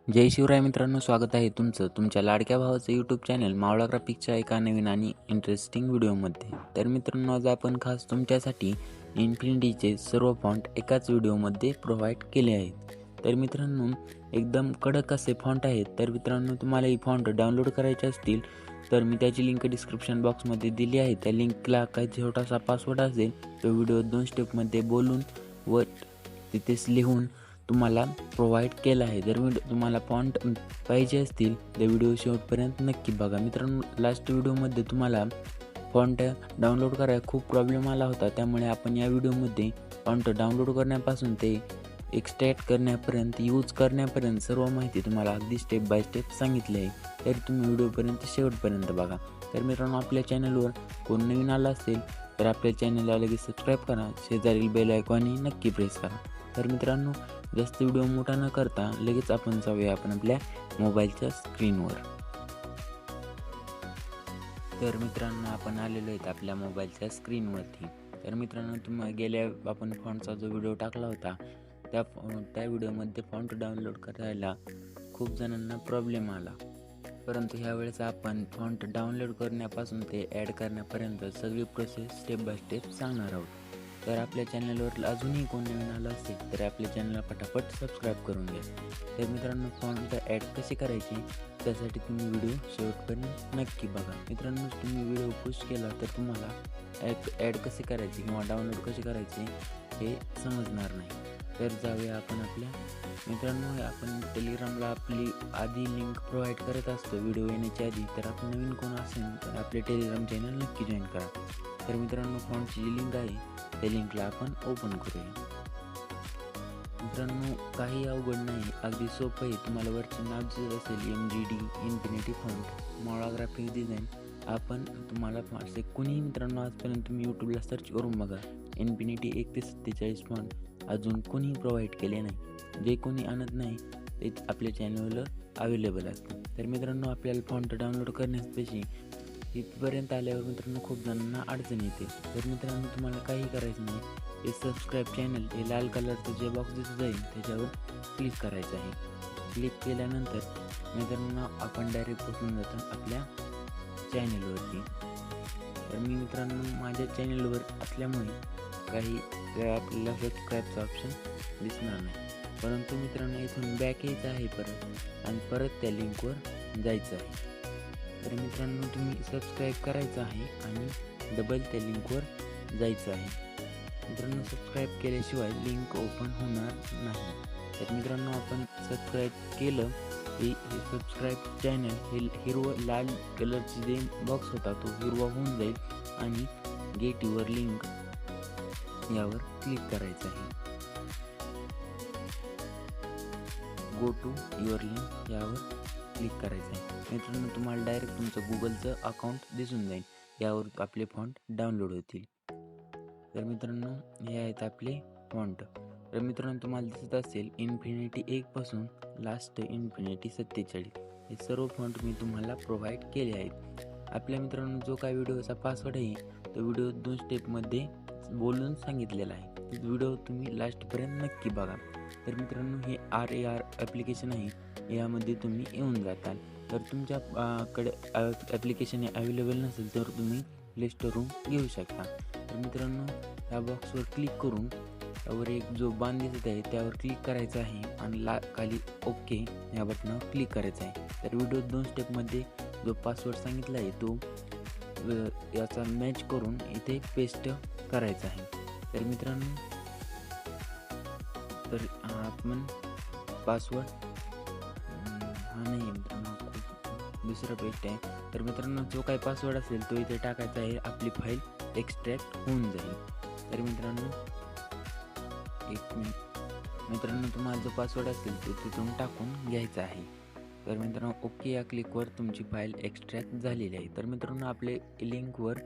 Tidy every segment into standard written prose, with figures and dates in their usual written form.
जय शिवराय मित्रांनो, स्वागत आहे तुमचं तुमच्या लाडक्या भावाचं यूट्यूब चॅनल मावळा ग्राफिक्सच्या एका नवीन आणि इंटरेस्टिंग व्हिडिओमध्ये. तर मित्रांनो, आज आपण खास तुमच्यासाठी इन्फिनिटीचे सर्व फॉन्ट एकाच व्हिडिओमध्ये प्रोव्हाइड केले आहेत. तर मित्रांनो, एकदम कडक असे फॉन्ट आहेत. तर मित्रांनो, तुम्हाला ही फॉन्ट डाउनलोड करायचे असतील तर मी त्याची लिंक डिस्क्रिप्शन बॉक्समध्ये दिली आहे. त्या लिंकला काही छोटासा पासवर्ड असेल, तो व्हिडिओ 2 स्टेपमध्ये बोलून व तिथेच लिहून तुम्हाला प्रोव्हाइड केला आहे. जर तुम्हाला फॉन्ट पाहिजे असतील तर व्हिडिओ शेवटपर्यंत नक्की बघा. मित्रांनो, लास्ट व्हिडिओमध्ये तुम्हाला फॉन्ट डाउनलोड करायला खूप प्रॉब्लेम आला होता, त्यामुळे आपण या व्हिडिओमध्ये फॉन्ट डाउनलोड करण्यापासून ते एक्सट्रॅक्ट करण्यापर्यंत, यूज करण्यापर्यंत सर्व माहिती तुम्हाला अगदी स्टेप बाय स्टेप सांगितली आहे. तर तुम्ही व्हिडिओपर्यंत शेवटपर्यंत बघा. तर मित्रांनो, आपल्या चॅनलवर कोण नवीन आला असेल तर आपल्या चॅनलला लगेच सबस्क्राईब करा, शेजारील बेल आयकॉनही नक्की प्रेस करा. तर मित्रांनो, जास्त व्हिडिओ मोठा न करता लगेच आपण जाऊया आपण आपल्या मोबाईलच्या स्क्रीनवर. तर मित्रांनो, आपण आलेलो आहेत आपल्या मोबाईलच्या स्क्रीनवरती. तर मित्रांनो, तुम्ही गेल्या आपण फॉन्टचा जो व्हिडिओ टाकला होता त्या व्हिडिओमध्ये फॉन्ट डाउनलोड करायला खूप जणांना प्रॉब्लेम आला, परंतु ह्यावेळेस आपण फॉन्ट डाउनलोड करण्यापासून ते ॲड करण्यापर्यंत सगळी प्रोसेस स्टेप बाय स्टेप सांगणार आहोत. तर आपल्या चॅनलवर अजूनही कोण नवीन आलं असेल तर आपल्या चॅनलला पटापट सबस्क्राईब करून घ्या. तर मित्रांनो, फॉन्ट ॲड कशी करायची त्यासाठी तुम्ही व्हिडिओ शेवटपर्यंत नक्की बघा. मित्रांनो, तुम्ही व्हिडिओ पुश केला तर तुम्हाला ॲड कशी करायची किंवा डाउनलोड कशी करायची हे समजणार नाही. तर जाऊया आपण आपल्या मित्रांनो, आपण टेलिग्रामला आपली आधी लिंक प्रोव्हाइड करत असतो व्हिडिओ येण्याच्या आधी. तर आपण नवीन कोण असेल तर आपले टेलिग्राम चॅनल नक्की जॉईन करा. तर मित्रांनो, फॉन्टची जी लिंक आहे त्या लिंकला आपण ओपन करूया. मित्रांनो, काही अवघड नाही, अगदी सोपं आहे. तुम्हाला वरचे नाव दिसत असेल MGD इन्फिनिटी फॉन्ट मावळा ग्राफिक्स डिझाईन. आपण तुम्हाला असे कोणीही मित्रांनो आजपर्यंत तुम्ही यूट्यूबला सर्च करून बघा, इन्फिनिटी 1 ते 47 फॉन्ट अजून कोणीही प्रोव्हाइड केले नाही. जे कोणी आणत नाही ते आपल्या चॅनलवर अवेलेबल असतं. तर मित्रांनो, आपल्याला फॉन्ट डाउनलोड करण्यापेक्षा इथपर्यंत आल्यावर मित्रांनो खूप जणांना अडचण येते. तर मित्रांनो, तुम्हाला काही करायचं नाही, हे सबस्क्राईब चॅनल हे लाल कलरचं जे बॉक्स दिसत जाईल त्याच्यावर क्लिक करायचं आहे. क्लिक केल्यानंतर मित्रांनो आपण डायरेक्ट पोचून जातो आपल्या चॅनलवरती. तर मी मित्रांनो माझ्या चॅनलवर असल्यामुळे काही वेळा आपल्याला सबस्क्राईबचा ऑप्शन दिसणार नाही, परंतु मित्रांनो इथून बॅक यायचं आहे परत आणि परत त्या लिंकवर जायचं आहे. तर मित्रांनो, तुम्ही सबस्क्राईब करायचं आहे आणि डबल त्या लिंकवर जायचं आहे. मित्रांनो, सबस्क्राईब केल्याशिवाय लिंक ओपन होणार नाही. तर मित्रांनो, आपण सबस्क्राईब केलं हे सबस्क्राईब चॅनल हे हिरवं लाल कलरचे जे बॉक्स होता तो हिरवा होऊन जाईल आणि गेट युअर लिंक यावर क्लिक करायचं आहे. गो टू युअर लिंक यावर क्लिक करायचं आहे. मित्रांनो, तुम्हाला डायरेक्ट तुमचं गुगलचं अकाउंट दिसून जाईल, यावर आपले फॉन्ट डाउनलोड होतील. तर मित्रांनो, हे आहेत आपले फॉन्ट. तर मित्रांनो, तुम्हाला दिसत असेल इन्फिनिटी 1 पासून लास्ट इन्फिनिटी 47 हे सर्व फॉन्ट मी तुम्हाला प्रोव्हाइड केले आहेत. आपल्या मित्रांनो, जो काय व्हिडिओचा पासवर्ड आहे तो व्हिडिओ 2 स्टेपमध्ये बोलून सांगितलेला आहे. व्हिडिओ तुम्ही लास्टपर्यंत नक्की बघा. तर मित्रांनो, हे RAR ॲप्लिकेशन आहे, यामध्ये तुम्ही येऊन जाताल. तर तुमच्याकडे ॲप्लिकेशन अवेलेबल नसेल तर तुम्ही प्ले स्टोरवरून घेऊ शकता. तर मित्रांनो, या बॉक्सवर क्लिक करून त्यावर एक जो बाण दिसत आहे त्यावर क्लिक करायचं आहे आणि खाली ओके या बटनावर क्लिक करायचं आहे. तर व्हिडिओ 2 स्टेपमध्ये जो पासवर्ड सांगितला आहे तो याचा मॅच करून इथे पेस्ट करायचा आहे. तर मित्रांनो, तर आपण पासवर्ड हा नाही मित्रांनो, दुसरा पेस्ट आहे. तर मित्रांनो, जो काही पासवर्ड असेल तो इथे टाकायचा आहे, आपली फाईल एक्स्ट्रॅक्ट होऊन जाईल. तर मित्रांनो, एक मिनिट. मित्रांनो, तुम्हाला जो पासवर्ड असेल तो तिथून टाकून घ्यायचा आहे. तर मित्रांनो, ओके या क्लिकवर तुमची फाईल एक्स्ट्रॅक्ट झालेली आहे. तर मित्रांनो, आपले लिंकवर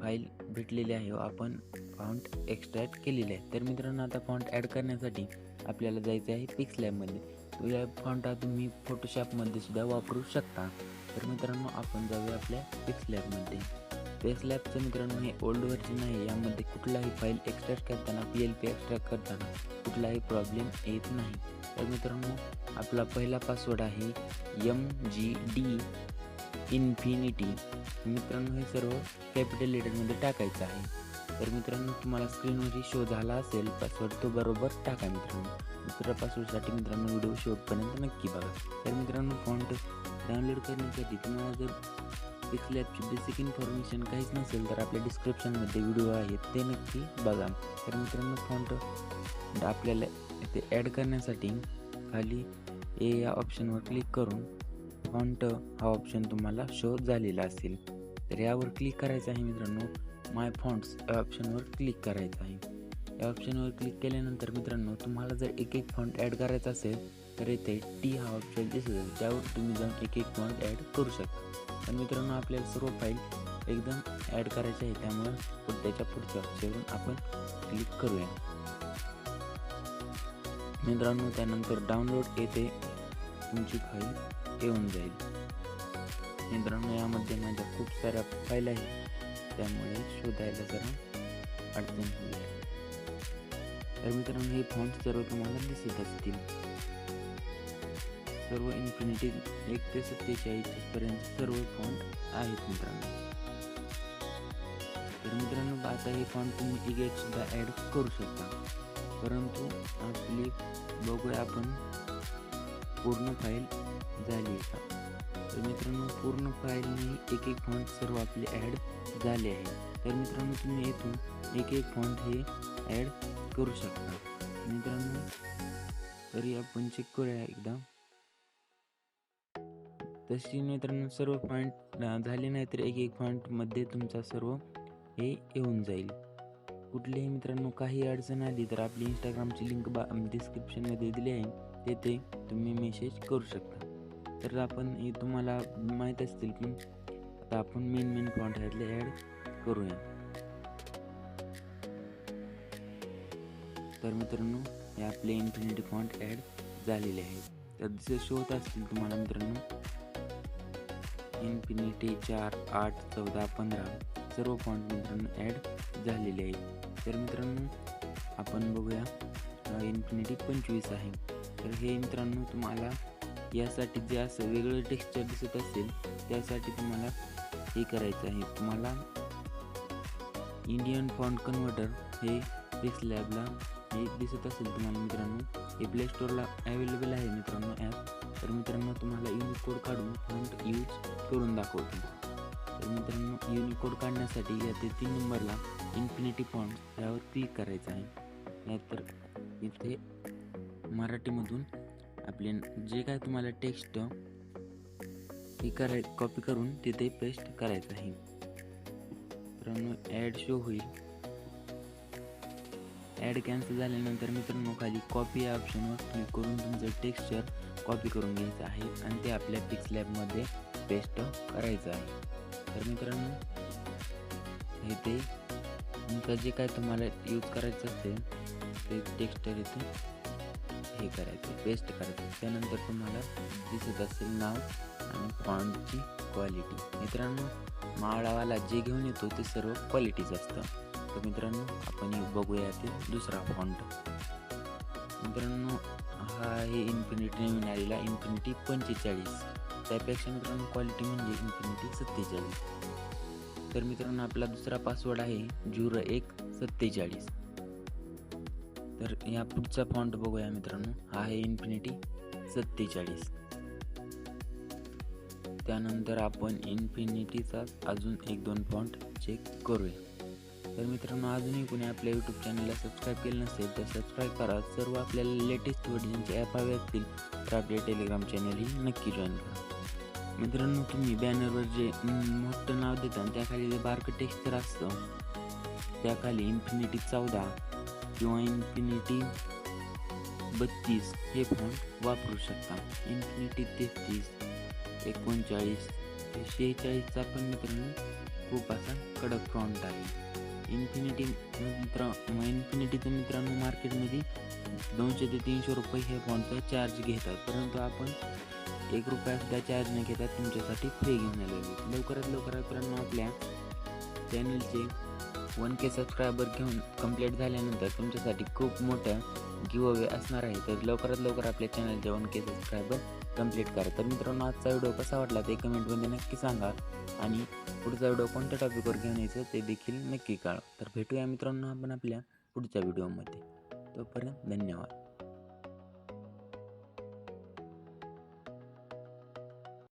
फाईल भेटलेली आहे, आपण फॉन्ट एक्स्ट्रॅक्ट केलेली आहे. तर मित्रांनो, आता फॉन्ट ॲड करण्यासाठी आपल्याला जायचं आहे पिक्सलॅबमध्ये. तो या फॉन्ट तुम्ही फोटोशॉपमध्ये सुद्धा वापरू शकता. तर मित्रांनो, आपण जाऊया आपल्या पिक्सलॅबमध्ये. पिक्सलॅबचं मित्रांनो हे ओल्ड व्हर्जन आहे, यामध्ये कुठलाही फाईल एक्स्ट्रॅक्ट करताना PLP एक्स्ट्रॅक्ट करताना कुठलाही प्रॉब्लेम येत नाही. तर मित्रांनो, आपला पहिला पासवर्ड आहे MGD इन्फिनिटी. मित्रांनो हे सर्व कॅपिटल लेटरमध्ये टाकायचं आहे. तर मित्रांनो तुम्हाला स्क्रीनवरही शो झाला असेल पासवर्ड, तो बरोबर टाका मित्रांनो. दुसऱ्या पासवर्डसाठी मित्रांनो व्हिडिओ शेवटपर्यंत नक्की बघा. तर मित्रांनो फॉन्ट डाउनलोड करण्यासाठी तुम्हाला जर पिक्सलॅबची बेसिक इन्फॉर्मेशन काहीच नसेल तर आपल्या डिस्क्रिप्शनमध्ये व्हिडिओ आहेत, ते नक्की बघा. तर मित्रांनो फॉन्ट आपल्याला इथे ॲड करण्यासाठी खाली या ऑप्शनवर क्लिक करून फॉन्ट हा ऑप्शन तुम्हाला शो झालेला असेल. तर यावर क्लिक करायचं आहे मित्रांनो. माय फॉन्ट्स या ऑप्शनवर क्लिक करायचं आहे. या ऑप्शनवर क्लिक केल्यानंतर मित्रांनो तुम्हाला जर एक फॉन्ट ॲड करायचा असेल तर इथे टी हा ऑप्शन दिसत आहे, त्यावर तुम्ही जाऊन एक फॉन्ट ॲड करू शकता. पण मित्रांनो आपल्याला सर्व फाईल एकदम ॲड करायचे आहे, त्यामुळे त्याच्या पुढच्या ऑप्शनवरून आपण क्लिक करूया मित्रांनो. त्यानंतर डाउनलोड येथे तुमची फाईल येऊन जाईल मित्रांनो. यामध्ये माझ्या खूप साऱ्या फाईल आहेत, त्यामुळे शोधायला जरा अडचण होईल. तर मित्रांनो हे फॉन्ट सर्व तुम्हाला दिसत असतील. सर्व इन्फिनिटी 1 ते 47 पर्यंत सर्व फॉन्ट आहेत मित्रांनो. तर मित्रांनो आता हे फॉन्ट तुम्ही इगेट सुद्धा ॲड करू शकता, परंतु आपली बघूया आपण पूर्ण फाईल झाली आहे का. तर मित्रांनो पूर्ण फाईलने एक फॉन्ट सर्व आपले ॲड झाले आहे. तर मित्रांनो तुम्ही येथून एक फॉन्ट हे ॲड करू शकता मित्रांनो. तरी आपण चेक करूया एकदा. तशी मित्रांनो सर्व फॉन्ट झाले नाही तर एक फॉन्टमध्ये तुमचा सर्व हे येऊन जाईल. कुठलेही मित्रांनो काही अडचण आली तर आपली इंस्टाग्रामची लिंक डिस्क्रिप्शनमध्ये दिली आहे, तेथे तुम्ही मेसेज करू शकता. तर आपण हे तुम्हाला माहीत असतील, पण आता आपण मेन फॉन्ट ह्यातले ॲड करूया. तर मित्रांनो हे आपले इन्फिनिटी फॉन्ट ॲड झालेले आहेत. तर जसे शो होत असतील तुम्हाला मित्रांनो इन्फिनिटी 4, 8, 14, 15 सर्व फॉन्ट मित्रांनो ॲड झालेले आहेत. तर मित्रांनो आपण बघूया इन्फिनिटी 25 आहे. तर हे मित्रांनो तुम्हाला यासाठी जे असं वेगळं टेक्स्चर दिसत असेल त्यासाठी तुम्हाला हे करायचं आहे. तुम्हाला इंडियन फॉन्ट कन्व्हर्टर हे पिक्सलॅबला हे दिसत असेल तुम्हाला मित्रांनो, हे प्ले स्टोअरला अवेलेबल आहे मित्रांनो ॲप. तर मित्रांनो तुम्हाला युनिकोड काढून फॉन्ट यूज करून दाखवतो. तर मित्रांनो युनिकोड काढण्यासाठी या 3 नंबरला इन्फिनिटी फॉन्ट यावर क्लिक करायचं आहे. नाहीतर इथे मराठीमधून आपले जे काय तुम्हाला टेक्स्ट हे कॉपी करून तिथे पेस्ट करायचं आहे. मित्रांनो ॲड शो होईल. ॲड कॅन्सल झाल्यानंतर मित्रांनो खाली कॉपी या ऑप्शनवर क्लिक करून तुमचं टेक्स्चर कॉपी करून घ्यायचं आहे आणि ते आपल्या पिक्सलॅबमध्ये पेस्ट करायचं आहे. तर मित्रांनो इथे तुमचं जे काय तुम्हाला यूज करायचं असेल ते टेक्स्चर इथे हे करायचं, पेस्ट करायचं. त्यानंतर तुम्हाला दिसत असेल नाव आणि फॉन्टची क्वालिटी. मित्रांनो माळावाला जे घेऊन येतो ते सर्व क्वालिटीज असतं. तर मित्रांनो आपण बघूया ते दुसरा फॉन्ट. मित्रांनो हा आहे इन्फिनिटी नवीन आलेला इन्फिनिटी 45. त्यापेक्षा मित्रांनो क्वालिटी म्हणजे इन्फिनिटी 47. तर मित्रांनो आपला दुसरा पासवर्ड आहे 0147. तर या पुढचा फॉन्ट बघूया मित्रांनो, हा आहे इन्फिनिटी 47. त्यानंतर आपण इन्फिनिटीचा अजून 1-2 फॉन्ट चेक करूया. तर मित्रांनो अजूनही कोणी आपल्या यूट्यूब चॅनलला सबस्क्राईब केलं नसेल तर सबस्क्राईब करा. सर्व आपल्याला लेटेस्ट व्हिडिओचे ॲप हवे असतील तर आपले टेलिग्राम चॅनलही नक्की जॉईन करा. मित्रांनो तुम्ही बॅनरवर जे मोठं नाव देता त्याखाली जे बारकं टेक्स्चर असतं त्याखाली इन्फिनिटी 14 किंवा इन्फिनिटी 32 हे फॉन्ट वापरू शकता. इन्फिनिटी 33, 39 ते 46चा पण मित्रांनो खूप असा कडक फॉन्ट आहे. इन्फिनिटीचं मित्रांनो मार्केटमध्ये 200 ते 300 रुपये हे फॉन्टचा चार्ज घेतात, परंतु आपण 1 रुपया सुद्धा चार्ज न घेता तुमच्यासाठी फ्री घेऊन आलेलो. लवकरात लवकर मित्रांनो आपल्या चॅनलचे 1K सबस्क्रायबर घेऊन कंप्लीट झाल्यानंतर तुमच्यासाठी खूप मोठं गिव्हअवे असणार आहे. तर लवकरात लवकर आपल्या चॅनलचे 1K सबस्क्रायबर कंप्लीट करा. तर मित्रांनो, आजचा व्हिडिओ कसा वाटला ते कमेंटमध्ये नक्की सांगा आणि पुढचा व्हिडिओ कोणत्या टॉपिकवर घेऊन यायचं ते देखील नक्की कळवा. तर भेटूया मित्रांनो आपण आपल्या पुढच्या व्हिडिओमध्ये. तोपर्यंत धन्यवाद.